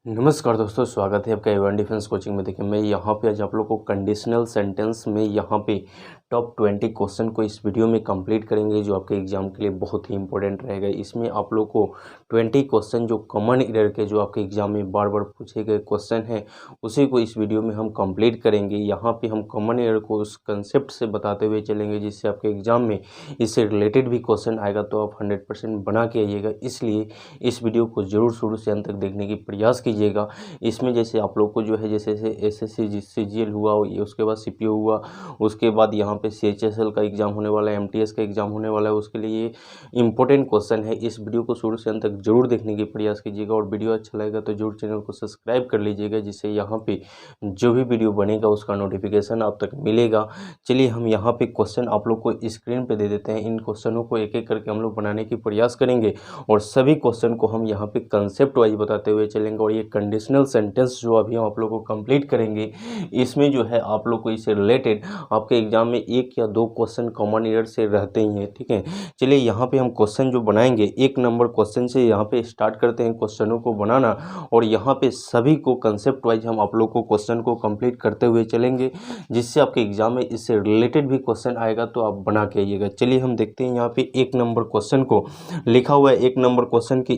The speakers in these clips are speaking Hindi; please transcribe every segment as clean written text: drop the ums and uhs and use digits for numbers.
नमस्कार दोस्तों, स्वागत है आपका एवन डिफेंस कोचिंग में। देखिए, मैं यहाँ पे आज आप लोग को कंडीशनल सेंटेंस में यहाँ पे टॉप 20 क्वेश्चन को इस वीडियो में कंप्लीट करेंगे, जो आपके एग्जाम के लिए बहुत ही इंपॉर्टेंट रहेगा। इसमें आप लोग को 20 क्वेश्चन जो कॉमन एरर के, जो आपके एग्जाम में बार बार पूछे गए क्वेश्चन हैं, उसी को इस वीडियो में हम कंप्लीट करेंगे। यहाँ पे हम कॉमन एरर को उस कंसेप्ट से बताते हुए चलेंगे, जिससे आपके एग्जाम में इससे रिलेटेड भी क्वेश्चन आएगा तो आप 100% बना के आइएगा। इसलिए इस वीडियो को जरूर शुरू से अंत तक देखने की प्रयास कीजिएगा। इसमें जैसे आप लोग को जो है, जैसे एसएससी सीजीएल हुआ, उसके बाद सीपीओ हुआ, उसके बाद यहाँ पे सीएचएसएल का एग्जाम होने वाला है, एमटीएस का एग्जाम होने वाला है, उसके लिए ये इंपॉर्टेंट क्वेश्चन है। इस वीडियो को शुरू से अंत तक जरूर देखने की प्रयास कीजिएगा, और वीडियो अच्छा लगेगा तो जरूर चैनल को सब्सक्राइब कर लीजिएगा, जिससे यहाँ पे जो भी वीडियो बनेगा उसका नोटिफिकेशन आप तक मिलेगा। चलिए हम यहाँ पे क्वेश्चन आप लोग को स्क्रीन पे दे देते हैं। इन क्वेश्चनों को एक एक करके हम लोग बनाने की प्रयास करेंगे, और सभी क्वेश्चन को हम यहाँ पे कंसेप्ट वाइज बताते हुए चलेंगे। और ये कंडीशनल सेंटेंस जो अभी हम आप लोग को कंप्लीट करेंगे, इसमें जो है आप लोग को इससे रिलेटेड आपके एग्जाम में 1 या 2 क्वेश्चन कॉमन एरर से रहते ही हैं, ठीक है। चलिए यहाँ पे हम क्वेश्चन जो बनाएंगे, 1 नंबर क्वेश्चन से यहाँ पे स्टार्ट करते हैं क्वेश्चनों को बनाना, और यहाँ पे सभी को कंसेप्ट वाइज हम आप लोग को क्वेश्चन को कंप्लीट करते हुए चलेंगे, जिससे आपके एग्जाम में इससे रिलेटेड भी क्वेश्चन आएगा तो आप बना के आइएगा। चलिए हम देखते हैं यहाँ पे 1 नंबर क्वेश्चन को लिखा हुआ है। 1 नंबर क्वेश्चन की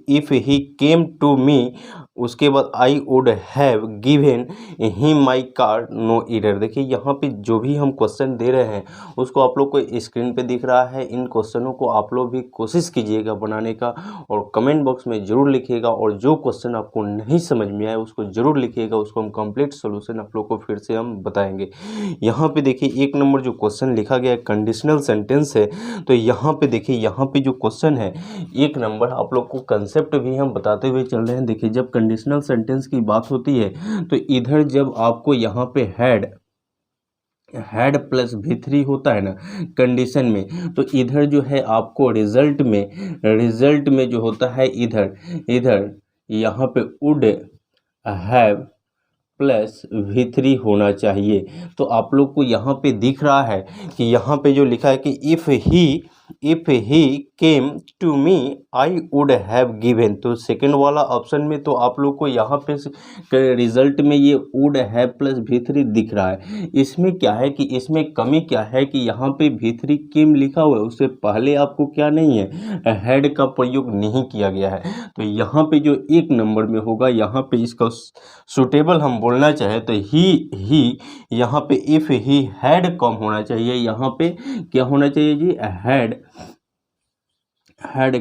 if he came to me, उसके बाद I would have given him my car, no error. देखिए यहाँ पे जो भी हम क्वेश्चन दे रहे हैं उसको आप लोग को स्क्रीन पे दिख रहा है। इन क्वेश्चनों को आप लोग भी कोशिश कीजिएगा बनाने का, और कमेंट बॉक्स में ज़रूर लिखिएगा। और जो क्वेश्चन आपको नहीं समझ में आए उसको ज़रूर लिखिएगा, उसको हम कंप्लीट सोल्यूशन आप लोग को फिर से हम बताएंगे। यहाँ पे देखिए 1 नंबर जो क्वेश्चन लिखा गया है कंडीशनल सेंटेंस है, तो यहाँ पे देखिए, यहाँ पे जो क्वेश्चन है 1 नंबर, आप लोग को कंसेप्ट भी हम बताते हुए चल रहे हैं। देखिए, जब कंडीशनल सेंटेंस की बात होती है तो इधर जब आपको यहाँ पे हैड प्लस V3 होता है ना कंडीशन में, तो इधर जो है आपको रिजल्ट में जो होता है, इधर यहाँ पे वुड हैव प्लस V3 होना चाहिए। तो आप लोग को यहाँ पे दिख रहा है कि यहाँ पे जो लिखा है कि if he came to me I would have given, तो सेकंड वाला ऑप्शन में तो आप लोग को यहाँ पे रिजल्ट में ये वुड हैव प्लस V3 दिख रहा है। इसमें क्या है कि इसमें कमी क्या है कि यहाँ पे V3 केम लिखा हुआ है, उससे पहले आपको क्या नहीं है, हैड का प्रयोग नहीं किया गया है। तो यहाँ पे जो 1 नंबर में होगा, यहाँ पे इसका सुटेबल हम बोलना चाहे तो ही यहाँ पे इफ़ ही हैड कम होना चाहिए। यहाँ पे क्या होना चाहिए जी, हैड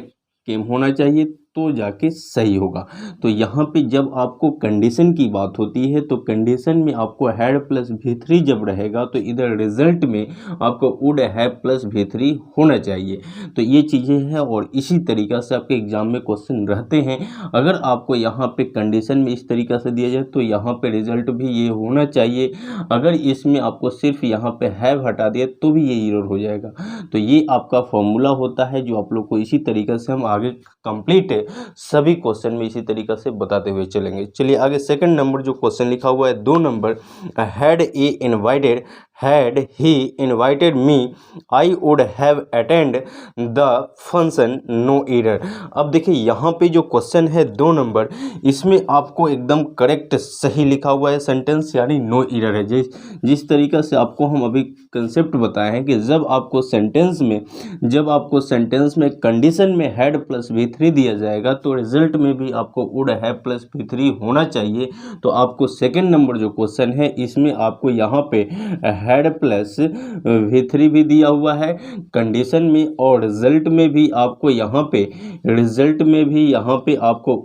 केम होना चाहिए, तो जाके सही होगा। तो यहाँ पे जब आपको कंडीशन की बात होती है, तो कंडीशन में आपको हैड प्लस V3 जब रहेगा, तो इधर रिजल्ट में आपको वुड हैव प्लस V3 होना चाहिए। तो ये चीज़ें हैं, और इसी तरीक़ा से आपके एग्जाम में क्वेश्चन रहते हैं। अगर आपको यहाँ पे कंडीशन में इस तरीक़ा से दिया जाए तो यहाँ पे रिजल्ट भी ये होना चाहिए। अगर इसमें आपको सिर्फ यहाँ पे हैव हटा दिया तो भी ये एरर हो जाएगा। तो ये आपका फॉर्मूला होता है, जो आप लोग को इसी तरीक़े से हम आगे कंप्लीट सभी क्वेश्चन में इसी तरीक़ा से बताते हुए चलेंगे। चलिए आगे 2nd नंबर जो क्वेश्चन लिखा हुआ है 2 number, had he invited me I would have attend the function, no error. अब देखिए यहाँ पे जो क्वेश्चन है 2 नंबर, इसमें आपको एकदम करेक्ट सही लिखा हुआ है सेंटेंस, यानी नो एरर है। जिस तरीक़ा से आपको हम अभी कंसेप्ट बताए हैं कि जब आपको सेंटेंस में कंडीशन में हैड प्लस V3 दिया जाएगा, तो रिजल्ट में भी आपको वुड हैव प्लस V3 होना चाहिए। तो आपको 2nd नंबर जो क्वेश्चन है, इसमें आपको यहाँ पे हैड प्लस V3 भी दिया हुआ है कंडीशन में, और रिजल्ट में भी आपको यहाँ पे आपको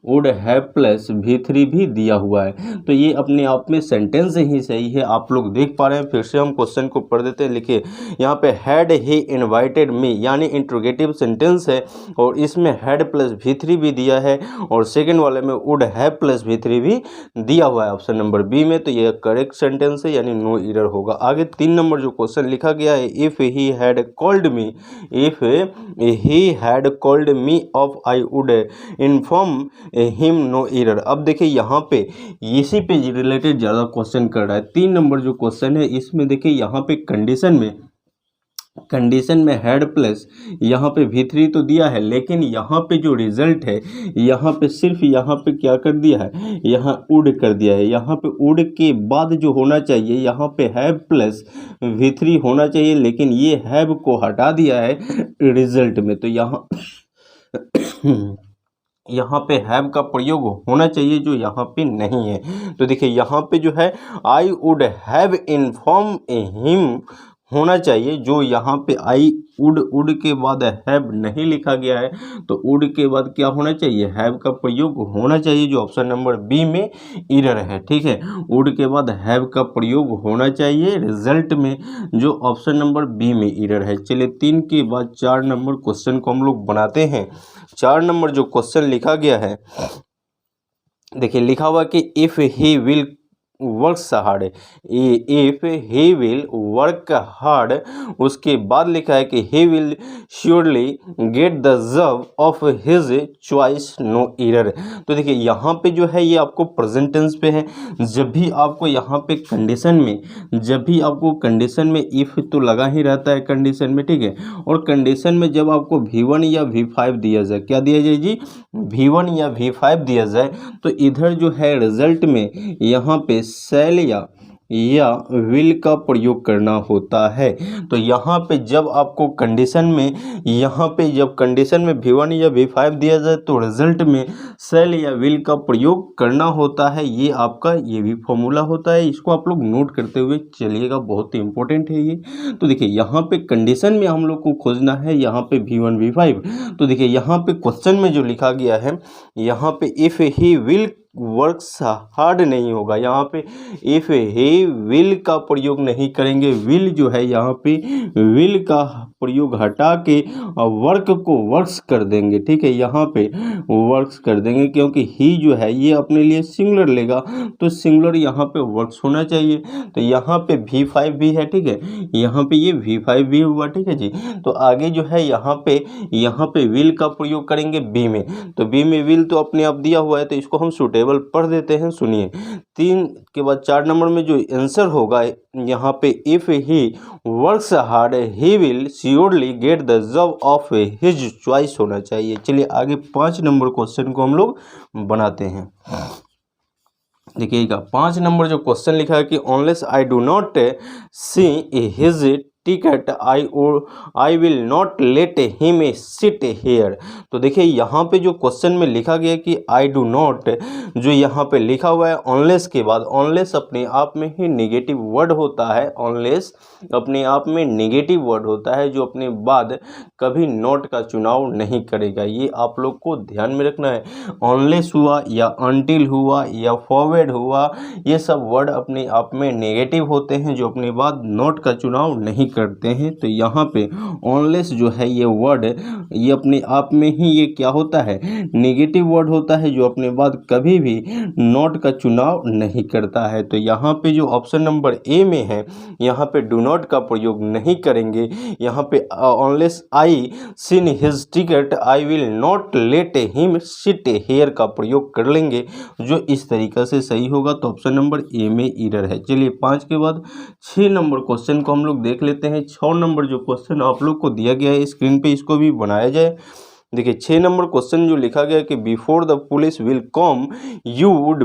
वुड हैव प्लस V3 भी दिया हुआ है। तो ये अपने आप में सेंटेंस ही सही है, आप लोग देख पा रहे हैं। फिर से हम क्वेश्चन को पढ़ देते हैं। लिखिए यहाँ पे हैड ही इनवाइटेड मी, यानी इंट्रोगेटिव सेंटेंस है, और इसमें हैड प्लस V3 भी दिया है, और 2nd वाले में वुड हैव प्लस V3 भी दिया हुआ है ऑप्शन नंबर बी में। तो ये करेक्ट सेंटेंस है, यानी नो एरर होगा। आगे 3 नंबर जो क्वेश्चन लिखा गया है, if he had called me off I would inform him, no error. अब देखिए यहाँ पे इसी पे रिलेटेड ज़्यादा क्वेश्चन कर रहा है। 3 नंबर जो क्वेश्चन है, इसमें देखिए यहाँ पे कंडीशन में कंडीशन में हैड प्लस यहाँ पे V3 तो दिया है, लेकिन यहाँ पे जो रिजल्ट है यहाँ पे सिर्फ यहाँ पे क्या कर दिया है, यहाँ वुड कर दिया है। यहाँ पे वुड के बाद जो होना चाहिए यहाँ पे हैव प्लस V3 होना चाहिए, लेकिन ये हैव को हटा दिया है रिजल्ट में। तो यहाँ यहाँ पे हैव का प्रयोग होना चाहिए, जो यहाँ पे नहीं है। तो देखिए यहाँ पे जो है आई वुड हैव इन्फॉर्म हिम होना चाहिए, जो यहाँ पे आई वुड के बाद हैव नहीं लिखा गया है, तो वुड के बाद क्या होना चाहिए, हैव का प्रयोग होना चाहिए, जो ऑप्शन नंबर बी में एरर है। ठीक है, वुड के बाद हैव का प्रयोग होना चाहिए रिजल्ट में, जो ऑप्शन नंबर बी में एरर है। चलिए 3 के बाद 4 नंबर क्वेश्चन को हम लोग बनाते हैं। 4 नंबर जो क्वेश्चन लिखा गया है, देखिए लिखा हुआ कि if he will works hard, if he will work hard, उसके बाद लिखा है कि he will surely get the job of his choice, no error. तो देखिए यहाँ पे जो है ये आपको प्रेजेंट टेंस पे है। जब भी आपको यहाँ पे कंडीशन में, जब भी आपको कंडीशन में इफ़ तो लगा ही रहता है कंडीशन में, ठीक है, और कंडीशन में जब आपको V1 या V5 दिया जाए, क्या दिया जाए जी, V1 या V5 दिया जाए, तो इधर जो है रिजल्ट में यहाँ पे सेल या विल का प्रयोग करना होता है। तो यहाँ पे जब आपको कंडीशन में, यहाँ पे जब कंडीशन में V1 या V5 दिया जाए तो रिजल्ट में सेल या विल का प्रयोग करना होता है। ये आपका ये भी फॉर्मूला होता है, इसको आप लोग नोट करते हुए चलिएगा, बहुत ही इंपॉर्टेंट है ये। तो देखिए यहाँ पे कंडीशन में हम लोग को खोजना है यहाँ पे V1 V5। तो देखिए यहाँ पे क्वेश्चन में जो लिखा गया है, यहाँ पे if he will works hard नहीं होगा, यहाँ पे इफ़ ही विल का प्रयोग नहीं करेंगे। विल जो है यहाँ पे विल का प्रयोग हटा के वर्क को वर्क्स कर देंगे। ठीक है, यहाँ पे वर्क्स कर देंगे, क्योंकि ही जो है ये अपने लिए सिंगुलर लेगा, तो सिंगुलर यहाँ पे वर्क्स होना चाहिए। तो यहाँ पे V5 भी है, ठीक है, यहाँ पे ये V5 भी हुआ। ठीक है जी, तो आगे जो है यहाँ पे विल का प्रयोग करेंगे बी में। तो बी में विल तो अपने आप दिया हुआ है, तो इसको हम सुटेबल पढ़ देते हैं। सुनिए 3 के बाद 4 नंबर में जो आंसर होगा यहाँ पे if he works hard he will surely get the job of his choice होना चाहिए। चलिए आगे 5 नंबर क्वेश्चन को हम लोग बनाते हैं। देखिएगा 5 नंबर जो क्वेश्चन लिखा है कि Wanless I do not see his ticket I will not let him sit here. तो देखिए यहाँ पे जो क्वेश्चन में लिखा गया कि आई डू नॉट, जो यहाँ पे लिखा हुआ है ऑनलेस के बाद, ऑनलेस अपने आप में ही नेगेटिव वर्ड होता है, ऑनलेस अपने आप में नेगेटिव वर्ड होता है, जो अपने बाद कभी नॉट का चुनाव नहीं करेगा। ये आप लोग को ध्यान में रखना है। ऑनलेस हुआ या अनटिल हुआ या फॉरवर्ड हुआ, ये सब वर्ड अपने आप में नेगेटिव होते हैं, जो अपने बाद नॉट का चुनाव नहीं करते हैं। तो यहाँ पे ऑनलेस जो है ये वर्ड, ये अपने आप में ही ये क्या होता है, नेगेटिव वर्ड होता है, जो अपने बाद कभी भी नॉट का चुनाव नहीं करता है। तो यहाँ पे जो ऑप्शन नंबर ए में है, यहाँ पे डू नॉट का प्रयोग नहीं करेंगे। यहाँ पे Wanless I seen his ticket I will not let him sit here का प्रयोग कर लेंगे, जो इस तरीके से सही होगा। तो ऑप्शन नंबर ए में एरर है। चलिए 5 के बाद 6 नंबर क्वेश्चन को हम लोग देख लेते हैं। 6 नंबर जो क्वेश्चन आप लोग को दिया गया है स्क्रीन पे, इसको भी बनाया जाए। देखिए 6 नंबर क्वेश्चन जो लिखा गया है कि before the police will come you would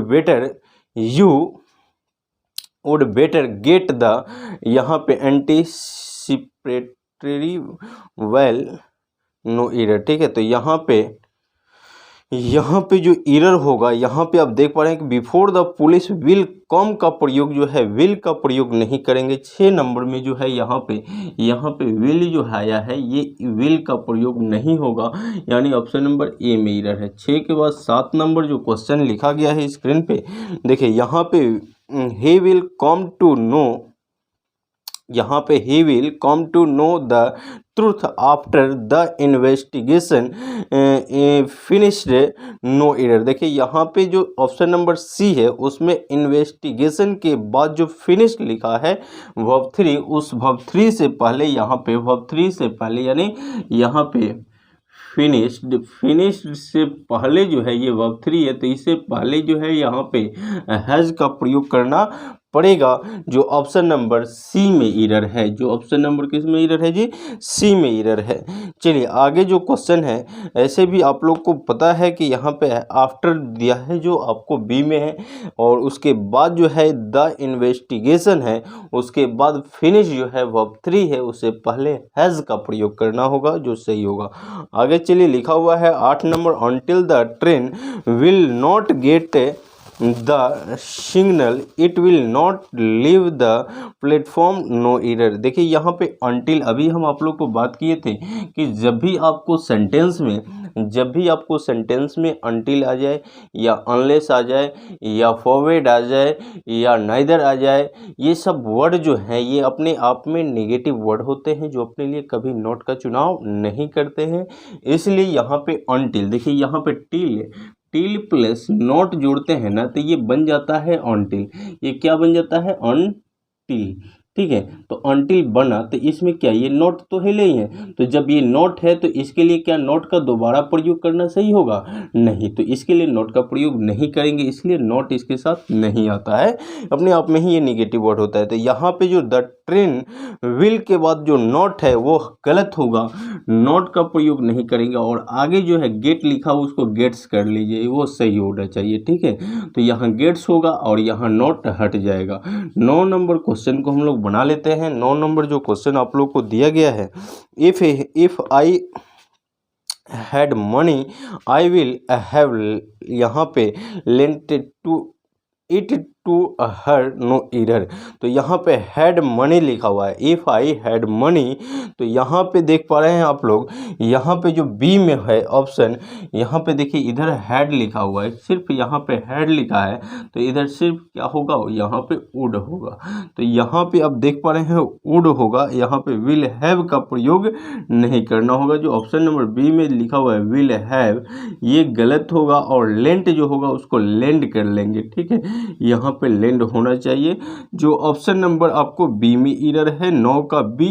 better get the, यहाँ पे एंटीसिपेटरी वेल नो एरर। ठीक है, तो यहाँ पे जो एरर होगा, यहाँ पे आप देख पा रहे हैं कि before the police will come का प्रयोग जो है, विल का प्रयोग नहीं करेंगे। 6 नंबर में जो है यहाँ पे विल जो आया है, ये विल का प्रयोग नहीं होगा, यानी ऑप्शन नंबर ए में एरर है। 6 के बाद 7 नंबर जो क्वेश्चन लिखा गया है स्क्रीन पे, देखिए यहाँ पे he will come to know, यहाँ पे he will come to know the truth after the investigation finished, no error. देखिए यहाँ पे जो ऑप्शन नंबर सी है, उसमें इन्वेस्टिगेशन के बाद जो फिनिश्ड लिखा है वर्ब 3, उस वर्ब 3 से पहले, यहाँ पे वर्ब 3 से पहले, यानी यहाँ पे फिनिश्ड से पहले जो है ये वर्ब 3 है, तो इससे पहले जो है यहाँ पे हैज़ का प्रयोग करना पड़ेगा जो ऑप्शन नंबर सी में एरर है, जो ऑप्शन नंबर किस में एरर है जी, सी में एरर है। चलिए आगे जो क्वेश्चन है, ऐसे भी आप लोग को पता है कि यहाँ पे आफ्टर दिया है जो आपको बी में है, और उसके बाद जो है द इन्वेस्टिगेशन है, उसके बाद फिनिश जो है वर्ब 3 है, उससे पहले हैज़ का प्रयोग करना होगा जो सही होगा। आगे चलिए लिखा हुआ है 8 number, until the train will not get the signal it will not leave the platform, no error. देखिए यहाँ पे अनटिल, अभी हम आप लोग को बात किए थे कि जब भी आपको सेंटेंस में अनटिल आ जाए या अनलेस आ जाए या फॉरवर्ड आ जाए या नाइदर आ जाए, ये सब वर्ड जो हैं ये अपने आप में नेगेटिव वर्ड होते हैं जो अपने लिए कभी नॉट का चुनाव नहीं करते हैं। इसलिए यहाँ पे अनटिल, देखिए यहाँ पे टिल प्लस नॉट जोड़ते हैं ना तो ये बन जाता है अनटिल। ये क्या बन जाता है, अनटिल। ठीक है, तो अनटिल बना तो इसमें क्या, ये नॉट तो है ही है, तो जब ये नॉट है तो इसके लिए क्या नॉट का दोबारा प्रयोग करना सही होगा, नहीं, तो इसके लिए नॉट का प्रयोग नहीं करेंगे, इसलिए नॉट इसके साथ नहीं आता है, अपने आप में ही ये निगेटिव वर्ड होता है। तो यहाँ पे जो द ट्रेन विल के बाद जो नॉट है वो गलत होगा, नॉट का प्रयोग नहीं करेंगे, और आगे जो है गेट लिखा हो उसको गेट्स कर लीजिए, वो सही होना चाहिए। ठीक है, तो यहाँ गेट्स होगा और यहाँ नॉट हट जाएगा। 9 नंबर क्वेश्चन को हम लोग बना लेते हैं। 9 नंबर जो क्वेश्चन आप लोग को दिया गया है, if I had money I will have, यहाँ पे lent to it to her, no error. तो यहाँ पे हैड मनी लिखा हुआ है, इफ़ आई हैड मनी, तो यहाँ पे देख पा रहे हैं आप लोग, यहाँ पे जो बी में है ऑप्शन, यहाँ पे देखिए इधर हैड लिखा हुआ है, सिर्फ यहाँ पे हैड लिखा है, तो इधर सिर्फ क्या होगा, यहाँ पे वुड होगा। तो यहाँ पे आप देख पा रहे हैं वुड होगा, यहाँ पे विल हैव का प्रयोग नहीं करना होगा। जो ऑप्शन नंबर बी में लिखा हुआ है विल हैव, ये गलत होगा, और लेंट जो होगा उसको लेंड कर लेंगे। ठीक है, यहाँ पे लेंड होना चाहिए। जो ऑप्शन नंबर आपको बी में एरर है, 9 का बी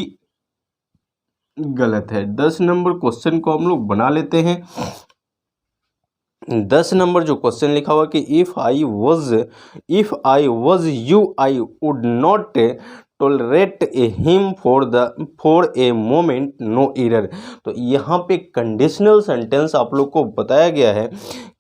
गलत है। 10 नंबर क्वेश्चन को हम लोग बना लेते हैं। 10 नंबर जो क्वेश्चन लिखा हुआ कि if I was you I would not tolerate him for a moment, no error. तो यहाँ पे कंडीशनल सेंटेंस आप लोग को बताया गया है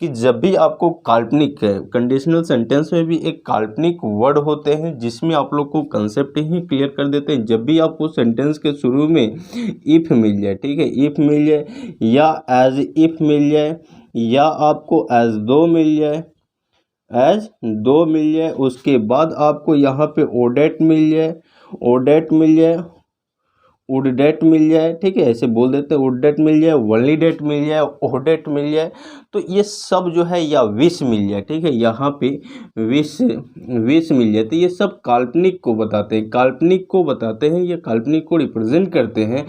कि जब भी आपको काल्पनिक, कंडीशनल सेंटेंस में भी एक काल्पनिक वर्ड होते हैं जिसमें आप लोग को कंसेप्ट ही क्लियर कर देते हैं। जब भी आपको सेंटेंस के शुरू में इफ़ मिल जाए, ठीक है, इफ़ मिल जाए या एज इफ़ मिल जाए या आपको एज दो मिल जाए, उसके बाद आपको यहाँ पे ओडेट मिल जाए, उडडेट मिल जाए, ठीक है, ऐसे बोल देते हैं, उडडेट मिल जाए, वनली डेट मिल जाए, ओडेट मिल जाए, तो ये सब जो है, या विश मिल जाए, ठीक है, यहाँ पे विश मिल जाए, तो ये सब काल्पनिक को बताते हैं, ये काल्पनिक को रिप्रेजेंट करते हैं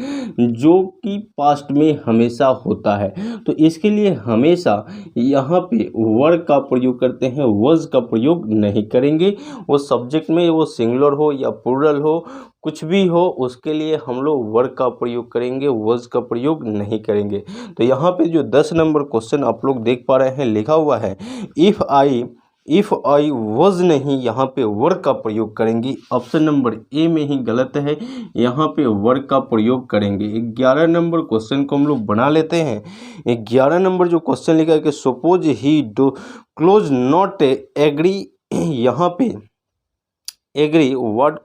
जो कि पास्ट में हमेशा होता है। तो इसके लिए हमेशा यहाँ पे वर्ड का प्रयोग करते हैं, वॉज का प्रयोग नहीं करेंगे। वो सब्जेक्ट में वो सिंगुलर हो या प्लूरल हो, कुछ भी हो, उसके लिए हम लोग वर्ड का प्रयोग करेंगे, वॉज का प्रयोग नहीं करेंगे। तो यहाँ पे जो 10 नंबर क्वेश्चन आप लोग देख पा रहे हैं लिखा हुआ है, इफ़ आई वॉज नहीं, यहाँ पे वर्ड का प्रयोग करेंगे। ऑप्शन नंबर ए में ही गलत है, यहाँ पे वर्ड का प्रयोग करेंगे। 11 नंबर क्वेश्चन को हम लोग बना लेते हैं। 11 नंबर जो क्वेश्चन लिखा है कि suppose he do close not agree, यहाँ पे agree what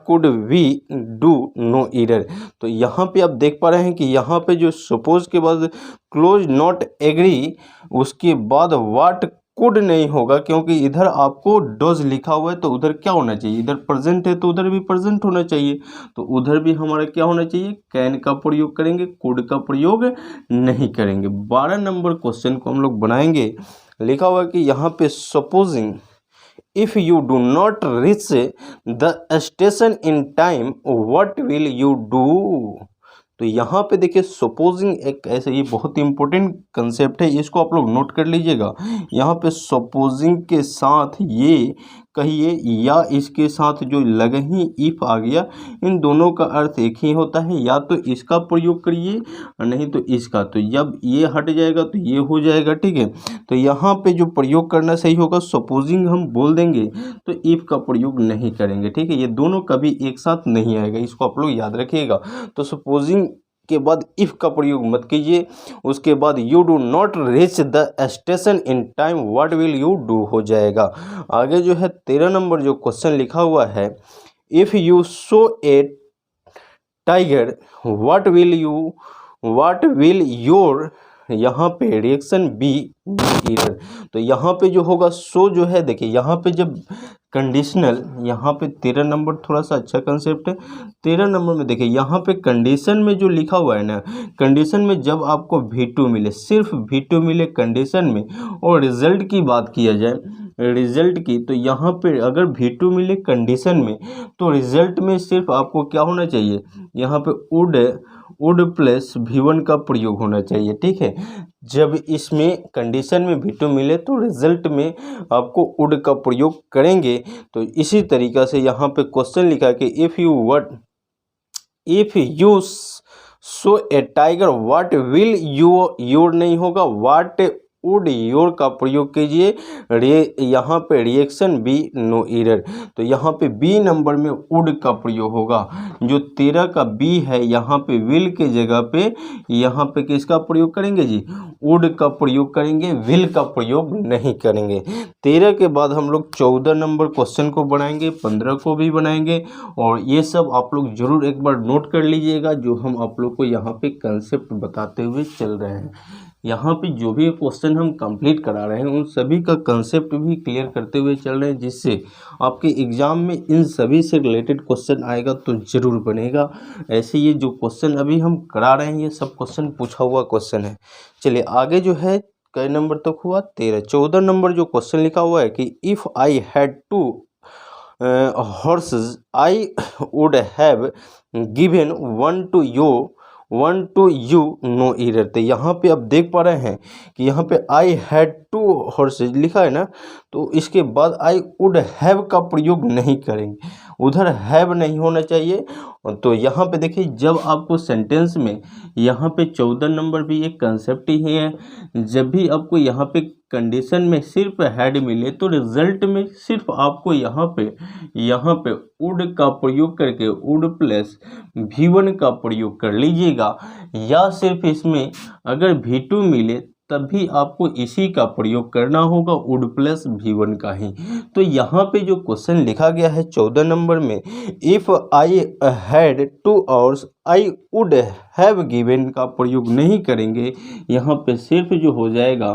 could we do, no error. तो यहाँ पे आप देख पा रहे हैं कि यहाँ पे जो सपोज के बाद क्लोज नॉट एग्री, उसके बाद व्हाट कुड नहीं होगा, क्योंकि इधर आपको डज लिखा हुआ है, तो उधर क्या होना चाहिए, इधर प्रेजेंट है तो उधर भी प्रेजेंट होना चाहिए, तो उधर भी हमारा क्या होना चाहिए, कैन का प्रयोग करेंगे, कुड का प्रयोग नहीं करेंगे। 12 नंबर क्वेश्चन को हम लोग बनाएंगे। लिखा हुआ है कि यहाँ पे supposing if you do not reach the station in time what will you do. तो यहाँ पे देखिए सपोजिंग एक ऐसे, ये बहुत ही इंपॉर्टेंट कंसेप्ट है, इसको आप लोग नोट कर लीजिएगा। यहाँ पे सपोजिंग के साथ ये कहिए या इसके साथ जो लगे ही इफ आ गया, इन दोनों का अर्थ एक ही होता है, या तो इसका प्रयोग करिए और नहीं तो इसका। तो जब ये हट जाएगा तो ये हो जाएगा, ठीक है। तो यहाँ पे जो प्रयोग करना सही होगा, सपोजिंग हम बोल देंगे तो इफ़ का प्रयोग नहीं करेंगे, ठीक है। ये दोनों कभी एक साथ नहीं आएगा, इसको आप लोग याद रखिएगा। तो सपोजिंग के बाद इफ़ का प्रयोग मत कीजिए। उसके बाद you do not reach the station in time what will you do हो जाएगा। आगे जो है 13 नंबर जो क्वेश्चन लिखा हुआ है, if you so A tiger what will your, यहाँ पे रिएक्शन बी ईयर। तो यहाँ पे जो होगा सो जो है, देखिए यहाँ पे जब कंडीशनल, यहाँ पे 13 नंबर थोड़ा सा अच्छा कंसेप्ट है। 13 नंबर में देखिए यहाँ पे कंडीशन में जो लिखा हुआ है ना, कंडीशन में जब आपको V2 मिले, सिर्फ V2 मिले कंडीशन में, और रिजल्ट की बात किया जाए, रिजल्ट की, तो यहाँ पे अगर V2 मिले कंडीशन में तो रिजल्ट में सिर्फ आपको क्या होना चाहिए, यहाँ पे वुड प्लस V1 का प्रयोग होना चाहिए, ठीक है। जब इसमें कंडीशन में V2 मिले तो रिजल्ट में आपको वुड का प्रयोग करेंगे। तो इसी तरीक़ा से यहाँ पे क्वेश्चन लिखा है कि if you so A tiger what will your नहीं होगा, व्हाट वुड योर का प्रयोग कीजिए। यहाँ पे रिएक्शन बी नो एरर, तो यहाँ पे बी नंबर में वुड का प्रयोग होगा। जो 13 का बी है, यहाँ पे विल के जगह पे यहाँ पे किसका प्रयोग करेंगे जी, वुड का प्रयोग करेंगे, विल का प्रयोग नहीं करेंगे। 13 के बाद हम लोग 14 नंबर क्वेश्चन को बनाएंगे, 15 को भी बनाएंगे, और ये सब आप लोग जरूर एक बार नोट कर लीजिएगा जो हम आप लोग को यहाँ पे कंसेप्ट बताते हुए चल रहे हैं। यहाँ पे जो भी क्वेश्चन हम कंप्लीट करा रहे हैं उन सभी का कंसेप्ट भी क्लियर करते हुए चल रहे हैं, जिससे आपके एग्ज़ाम में इन सभी से रिलेटेड क्वेश्चन आएगा तो ज़रूर बनेगा। ऐसे ये जो क्वेश्चन अभी हम करा रहे हैं ये सब क्वेश्चन पूछा हुआ क्वेश्चन है। चलिए आगे जो है कई नंबर तक हुआ, 13। 14 नंबर जो क्वेश्चन लिखा हुआ है कि if I had 2 horses I would have given one two you know error. तो यहाँ पे आप देख पा रहे हैं कि यहाँ पे आई हैड 2 horses लिखा है ना, तो इसके बाद आई वुड हैव का प्रयोग नहीं करेंगे, उधर हैव नहीं होना चाहिए। तो यहाँ पे देखिए जब आपको सेंटेंस में यहाँ पे 14 नंबर भी एक कंसेप्ट ही है, जब भी आपको यहाँ पे कंडीशन में सिर्फ हैड मिले तो रिजल्ट में सिर्फ आपको यहाँ पे वुड का प्रयोग करके वुड प्लस V1 का प्रयोग कर लीजिएगा, या सिर्फ इसमें अगर V2 मिले तब भी आपको इसी का प्रयोग करना होगा, वुड प्लस V1 का ही। तो यहाँ पे जो क्वेश्चन लिखा गया है 14 नंबर में, if I had 2 hours I would have given का प्रयोग नहीं करेंगे, यहाँ पे सिर्फ जो हो जाएगा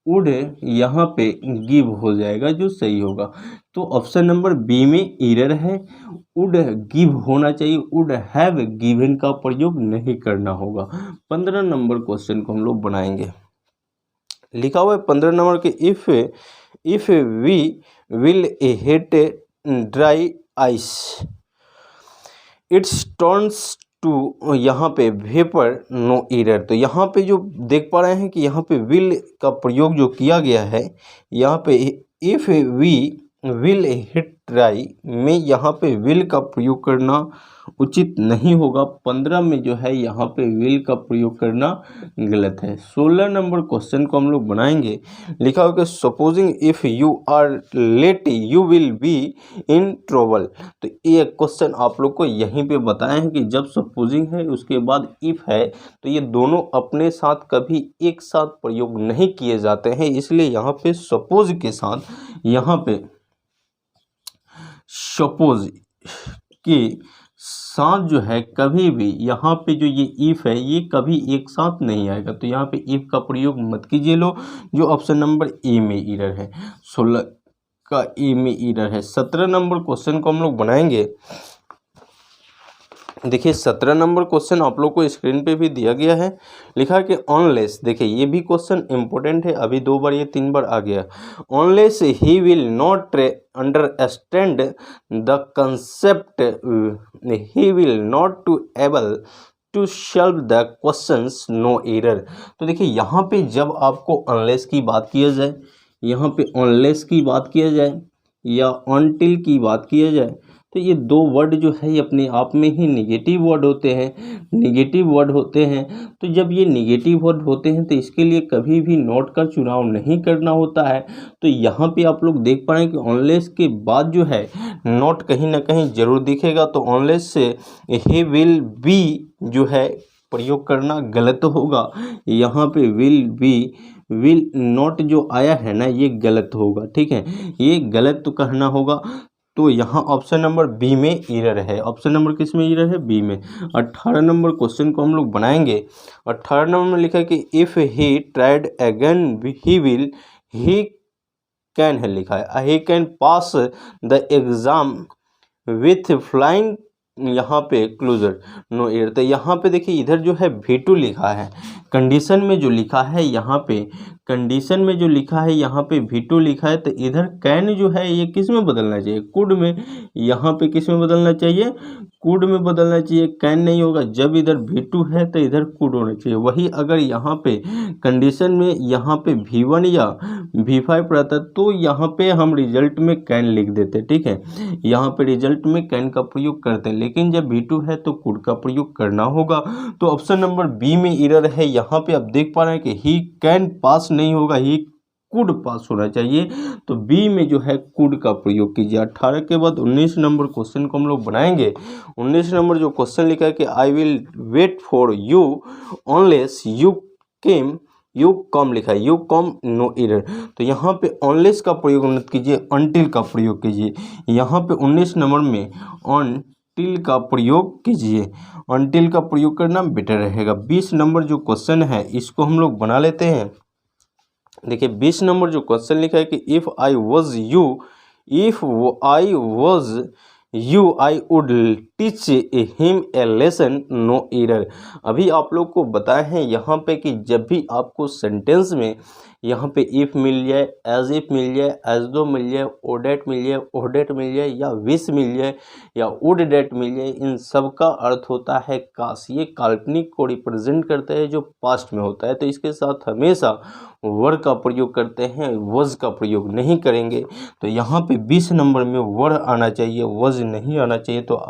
वुड यहाँ पे गिव हो जाएगा जो सही होगा। तो ऑप्शन नंबर बी में एरर है, वुड गिव होना चाहिए, वुड हैव गिवन का प्रयोग नहीं करना होगा। 15 नंबर क्वेश्चन को हम लोग बनाएंगे। लिखा हुआ है 15 नंबर के if we will hit dry ice it's turns to, यहाँ पे वेपर नो एरर। तो यहाँ पे जो देख पा रहे हैं कि यहाँ पे विल का प्रयोग जो किया गया है, यहाँ पे if we will hit dry में यहाँ पे विल का प्रयोग करना उचित नहीं होगा। 15 में जो है यहाँ पे विल का प्रयोग करना गलत है। 16 नंबर क्वेश्चन को हम लोग बनाएंगे। लिखा होगा supposing if you are late you will be in trouble. तो ये क्वेश्चन आप लोग को यहीं पे बताए हैं कि जब सपोजिंग है उसके बाद इफ़ है तो ये दोनों अपने साथ कभी एक साथ प्रयोग नहीं किए जाते हैं, इसलिए यहाँ पे सपोज के साथ यहाँ पे सपोज के साथ जो है कभी भी यहाँ पे जो ये इफ़ है ये कभी एक साथ नहीं आएगा। तो यहाँ पे इफ़ का प्रयोग मत कीजिए लो, जो ऑप्शन नंबर ए में एरर है। 16 का ए में एरर है। 17 नंबर क्वेश्चन को हम लोग बनाएंगे। देखिए 17 नंबर क्वेश्चन आप लोग को स्क्रीन पे भी दिया गया है। लिखा है कि ऑनलेस, देखिए ये भी क्वेश्चन इंपॉर्टेंट है, अभी 2 बार ये 3 बार आ गया। Unless he will not understand the concept he will not to able to solve the questions no error. तो देखिए यहाँ पे जब आपको अनलेस की बात किया जाए, यहाँ पे अनलेस की बात किया जाए या अनटिल की बात किया जाए, तो ये दो वर्ड जो है ये अपने आप में ही निगेटिव वर्ड होते हैं। तो जब ये निगेटिव वर्ड होते हैं तो इसके लिए कभी भी नॉट का चुनाव नहीं करना होता है। तो यहाँ पे आप लोग देख पा रहे हैं कि ऑनलेस के बाद जो है नॉट कहीं ना कहीं जरूर दिखेगा। तो ऑनलेस से ही विल बी जो है प्रयोग करना गलत होगा। यहाँ पे विल नॉट जो आया है ना ये गलत होगा, ठीक है, ये गलत तो कहना होगा। तो यहाँ ऑप्शन नंबर बी में एरर है। ऑप्शन नंबर किस में एरर है? बी में। 18 नंबर क्वेश्चन को हम लोग बनाएंगे। 18 नंबर में लिखा है कि if he tried again he can है लिखा है, he can pass the exam with flying, यहाँ पे क्लोजर नो एयर। तो यहाँ पे देखिए इधर जो है V2 लिखा है, कंडीशन में जो लिखा है यहाँ पे, कंडीशन में जो लिखा है यहाँ पे V2 लिखा है। तो इधर कैन जो है ये किस में बदलना चाहिए? कुड में। यहाँ पे किस में बदलना चाहिए? कुड में बदलना चाहिए, कैन नहीं होगा। जब इधर V2 है तो इधर कुड होना चाहिए। वही अगर यहाँ पे कंडीशन में यहाँ पे V1 या V5 रहता तो यहाँ पे हम रिजल्ट में कैन लिख देते, ठीक है, यहाँ पे रिजल्ट में कैन का प्रयोग करते हैं। लेकिन जब V2 है तो कुड का प्रयोग करना होगा। तो ऑप्शन नंबर बी में एरर है। यहाँ पे आप देख पा रहे हैं कि ही कैन पास नहीं होगा, ही कुड पास होना चाहिए। तो बी में जो है कुड का प्रयोग कीजिए। 18 के बाद 19 नंबर क्वेश्चन को हम लोग बनाएंगे। 19 नंबर जो क्वेश्चन लिखा है कि I will wait for you unless you come लिखा है, यू कम नो एरर। तो यहाँ पे ऑनलेस का प्रयोग मत कीजिए, अनटिल का प्रयोग कीजिए। यहाँ पे 19 नंबर में अनटिल का प्रयोग कीजिए, अनटिल का प्रयोग करना बेटर रहेगा। 20 नंबर जो क्वेश्चन है इसको हम लोग बना लेते हैं। देखिए 20 नंबर जो क्वेश्चन लिखा है कि if I was you I would teach him a lesson no error. अभी आप लोग को बताए हैं यहाँ पे कि जब भी आपको सेंटेंस में यहाँ पे इफ़ मिल जाए, एज इफ़ मिल जाए, एज दो मिल जाए, ओडेट मिल जाए, ओडेट मिल जाए, या विश मिल जाए, या वुड डेट मिल जाए, इन सब का अर्थ होता है काश। ये काल्पनिक को रिप्रेजेंट करता है जो पास्ट में होता है। तो इसके साथ हमेशा वर का प्रयोग करते हैं, वज का प्रयोग नहीं करेंगे। तो यहाँ पे 20 नंबर में वर आना चाहिए, वज नहीं आना चाहिए। तो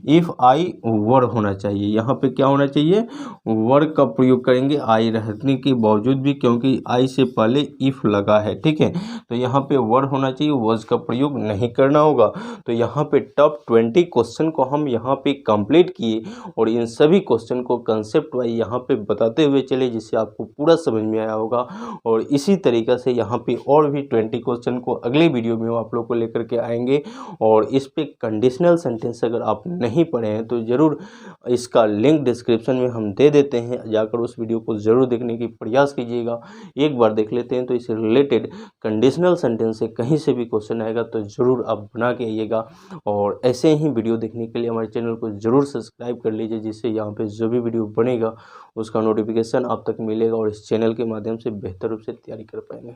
इफ़ आई वर होना चाहिए। यहाँ पे क्या होना चाहिए? वर का प्रयोग करेंगे आई रहने के बावजूद भी, क्योंकि आई से पहले इफ़ लगा है, ठीक है। तो यहाँ पे वर होना चाहिए, वज का प्रयोग नहीं करना होगा। तो यहाँ पे टॉप 20 क्वेश्चन को हम यहाँ पे कंप्लीट किए और इन सभी क्वेश्चन को कंसेप्ट वाइज यहाँ पे बताते हुए चले, जिससे आपको पूरा समझ में आया होगा। और इसी तरीक़ा से यहाँ पे और भी 20 क्वेश्चन को अगले वीडियो में आप लोग को लेकर के आएंगे। और इस पे कंडीशनल सेंटेंस अगर आप नहीं पढ़े हैं तो ज़रूर इसका लिंक डिस्क्रिप्शन में हम दे देते हैं, जाकर उस वीडियो को ज़रूर देखने की प्रयास कीजिएगा। एक बार देख लेते हैं तो इससे रिलेटेड कंडीशनल सेंटेंस से कहीं से भी क्वेश्चन आएगा तो ज़रूर आप बना के आइएगा। और ऐसे ही वीडियो देखने के लिए हमारे चैनल को ज़रूर सब्सक्राइब कर लीजिए, जिससे यहाँ पे जो भी वीडियो बनेगा उसका नोटिफिकेशन आप तक मिलेगा और इस चैनल के माध्यम से बेहतर रूप से तैयारी कर पाएंगे।